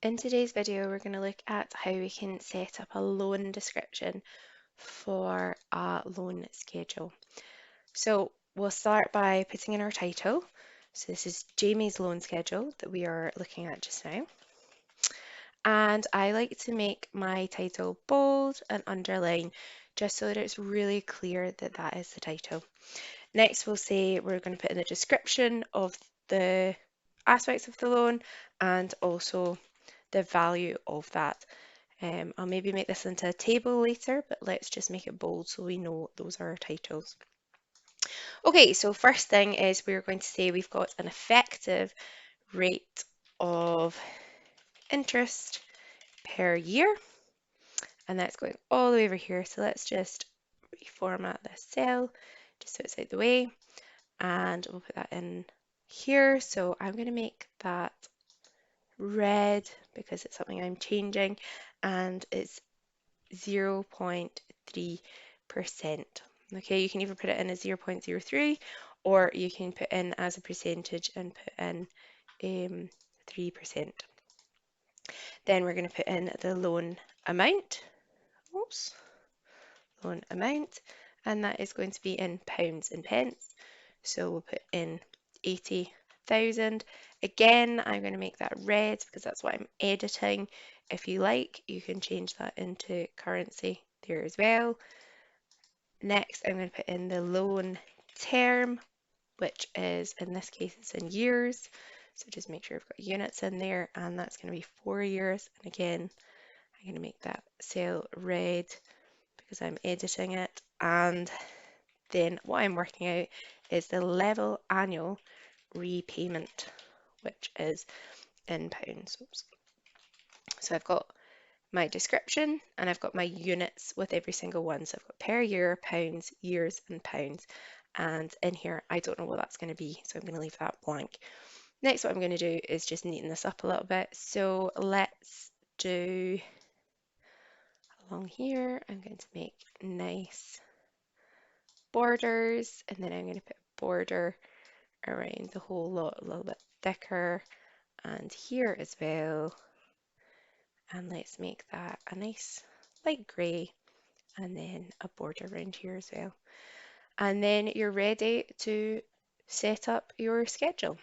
In today's video, we're going to look at how we can set up a loan description for a loan schedule. So we'll start by putting in our title. So this is Jamie's loan schedule that we are looking at just now. And I like to make my title bold and underline just so that it's really clear that that is the title. Next, we'll say we're going to put in the description of the aspects of the loan and also the value of that. I'll maybe make this into a table later, but let's just make it bold so we know those are our titles. Okay, so first thing is we're going to say we've got an effective rate of interest per year, and that's going all the way over here. So let's just reformat this cell just so it's out the way, and we'll put that in here. So I'm going to make that red because it's something I'm changing, and it's 0.3%. Okay, you can either put it in as 0.03 or you can put in as a percentage and put in 3%. Then we're going to put in the loan amount. Oops, loan amount, and that is going to be in pounds and pence. So we'll put in 80,000. Again, I'm going to make that red because that's what I'm editing. If you like, you can change that into currency there as well. Next, I'm going to put in the loan term, which is, in this case, it's in years. So just make sure I've got units in there, and that's going to be 4 years. And again, I'm going to make that cell red because I'm editing it. And then what I'm working out is the level annual repayment, which is in pounds. Oops. So I've got my description and I've got my units with every single one. So I've got per year, pounds, years, and pounds. And in here, I don't know what that's going to be, so I'm going to leave that blank. Next, what I'm going to do is just neaten this up a little bit. So let's do along here, I'm going to make nice borders, and then I'm going to put a border around the whole lot, a little bit thicker, and here as well. And let's make that a nice light grey, and then a border around here as well. And then you're ready to set up your schedule.